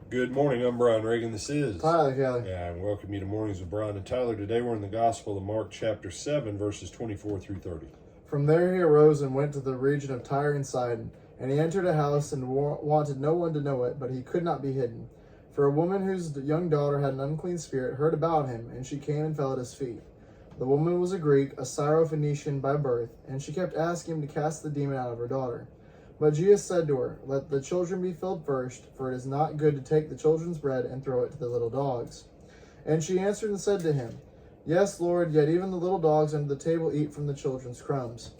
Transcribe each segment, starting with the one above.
Good morning, I'm Brian Reagan. This is Tyler Kelly. Yeah, and welcome you to Mornings with Brian and Tyler. Today we're in the Gospel of Mark chapter 7, verses 24 through 30. From there he arose and went to the region of Tyre and Sidon. And he entered a house and wanted no one to know it, but he could not be hidden. For a woman whose young daughter had an unclean spirit heard about him, and she came and fell at his feet. The woman was a Greek, a Syrophoenician by birth, and she kept asking him to cast the demon out of her daughter. But Jesus said to her, "Let the children be filled first, for it is not good to take the children's bread and throw it to the little dogs." And she answered and said to him, "Yes, Lord, yet even the little dogs under the table eat from the children's crumbs."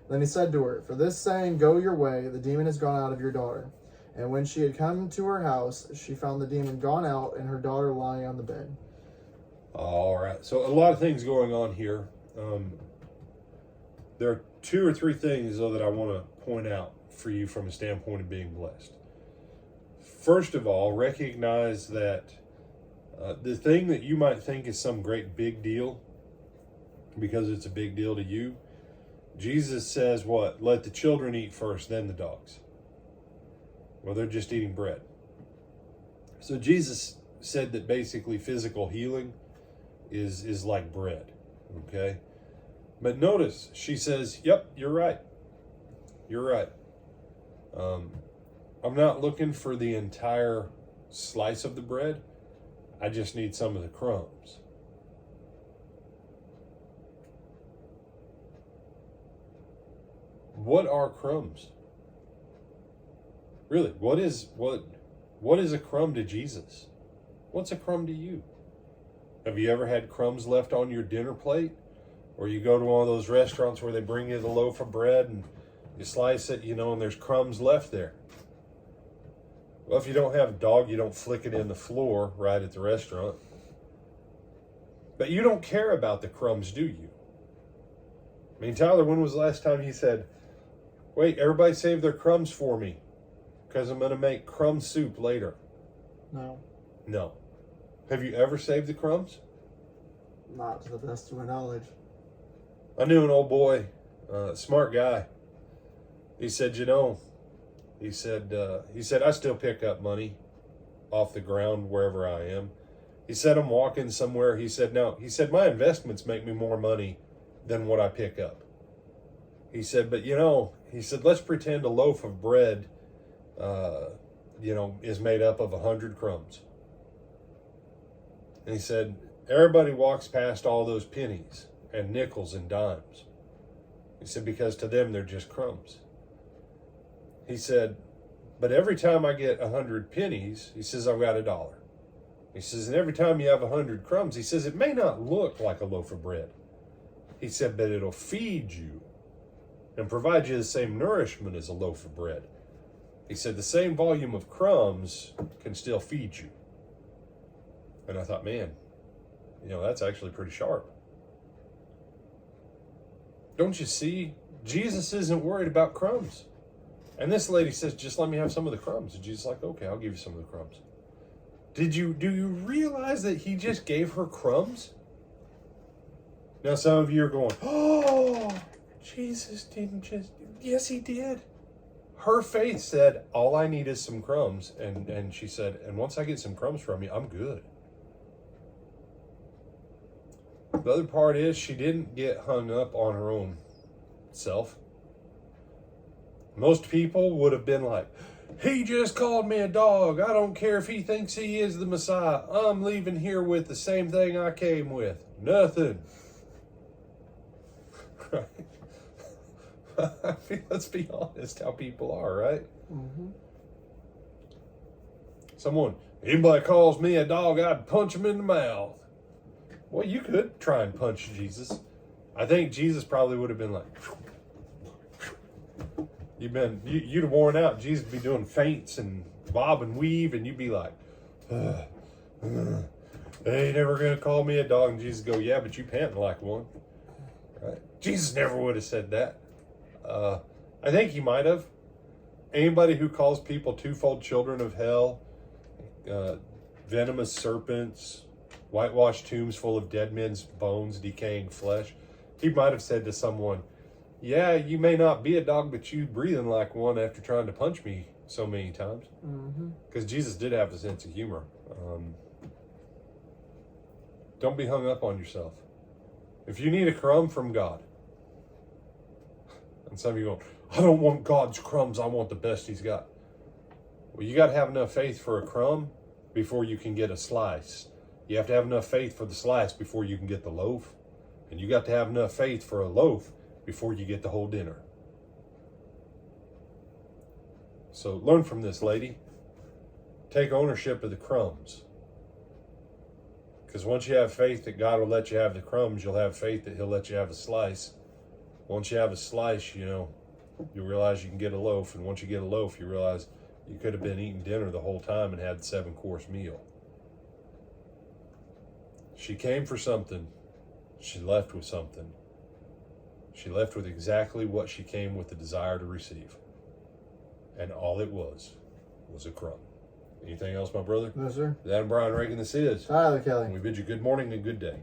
Then he said to her, "For this saying, go your way, the demon has gone out of your daughter." And when she had come to her house, she found the demon gone out and her daughter lying on the bed. All right, so a lot of things going on here. There are two or three things, though, that I want to point out for you from a standpoint of being blessed. First of all, recognize that the thing that you might think is some great big deal, because it's a big deal to you, Jesus says what? Let the children eat first, then the dogs. Well, they're just eating bread. So Jesus said that basically physical healing is like bread, okay? But notice, she says, yep, you're right. You're right. I'm not looking for the entire slice of the bread. I just need some of the crumbs. What are crumbs? Really, what is a crumb to Jesus? What's a crumb to you? Have you ever had crumbs left on your dinner plate? Or you go to one of those restaurants where they bring you the loaf of bread and you slice it, and there's crumbs left there. Well, if you don't have a dog, you don't flick it in the floor right at the restaurant. But you don't care about the crumbs, do you? I mean, Tyler, when was the last time he said, "Wait, everybody save their crumbs for me, because I'm going to make crumb soup later"? No. No. Have you ever saved the crumbs? Not to the best of my knowledge. I knew an old boy, smart guy. He said, he said, I still pick up money off the ground wherever I am. He said, I'm walking somewhere. He said, no. He said, my investments make me more money than what I pick up. He said, but he said, let's pretend a loaf of bread, is made up of 100 crumbs. And he said, everybody walks past all those pennies and nickels and dimes. He said, because to them, they're just crumbs. He said, but every time I get 100 pennies, he says, I've got $1. He says, and every time you have 100 crumbs, he says, it may not look like a loaf of bread. He said, but it'll feed you and provide you the same nourishment as a loaf of bread. He said, the same volume of crumbs can still feed you. And I thought, man, that's actually pretty sharp. Don't you see? Jesus isn't worried about crumbs. And this lady says, just let me have some of the crumbs. And Jesus is like, okay, I'll give you some of the crumbs. Do you realize that he just gave her crumbs? Now some of you are going, oh, Jesus didn't just, yes, he did. Her faith said, all I need is some crumbs. And she said, and once I get some crumbs from you, I'm good. The other part is she didn't get hung up on her own self. Most people would have been like, he just called me a dog. I don't care if he thinks he is the Messiah. I'm leaving here with the same thing I came with. Nothing. Right? I mean, let's be honest how people are, right? Mm-hmm. Anybody calls me a dog, I'd punch him in the mouth. Well, you could try and punch Jesus. I think Jesus probably would have been like, you'd have worn out. Jesus would be doing feints and bob and weave, and you'd be like, they ain't never going to call me a dog. And Jesus would go, yeah, but you panting like one. Right? Jesus never would have said that. I think he might have. Anybody who calls people twofold children of hell, venomous serpents, whitewashed tombs full of dead men's bones, decaying flesh, he might have said to someone, yeah, you may not be a dog, but you breathing like one after trying to punch me so many times. Mm-hmm. Because Jesus did have a sense of humor. Don't be hung up on yourself. If you need a crumb from God, and some of you go, I don't want God's crumbs, I want the best he's got. Well, you got to have enough faith for a crumb before you can get a slice. You have to have enough faith for the slice before you can get the loaf. And you got to have enough faith for a loaf before you get the whole dinner. So learn from this, lady. Take ownership of the crumbs. Because once you have faith that God will let you have the crumbs, you'll have faith that he'll let you have a slice. Once you have a slice, you realize you can get a loaf. And once you get a loaf, you realize you could have been eating dinner the whole time and had the 7-course meal. She came for something. She left with something. She left with exactly what she came with the desire to receive. And all it was a crumb. Anything else, my brother? No, sir. That and Brian Reagan, this is Tyler Kelly. And we bid you good morning and good day.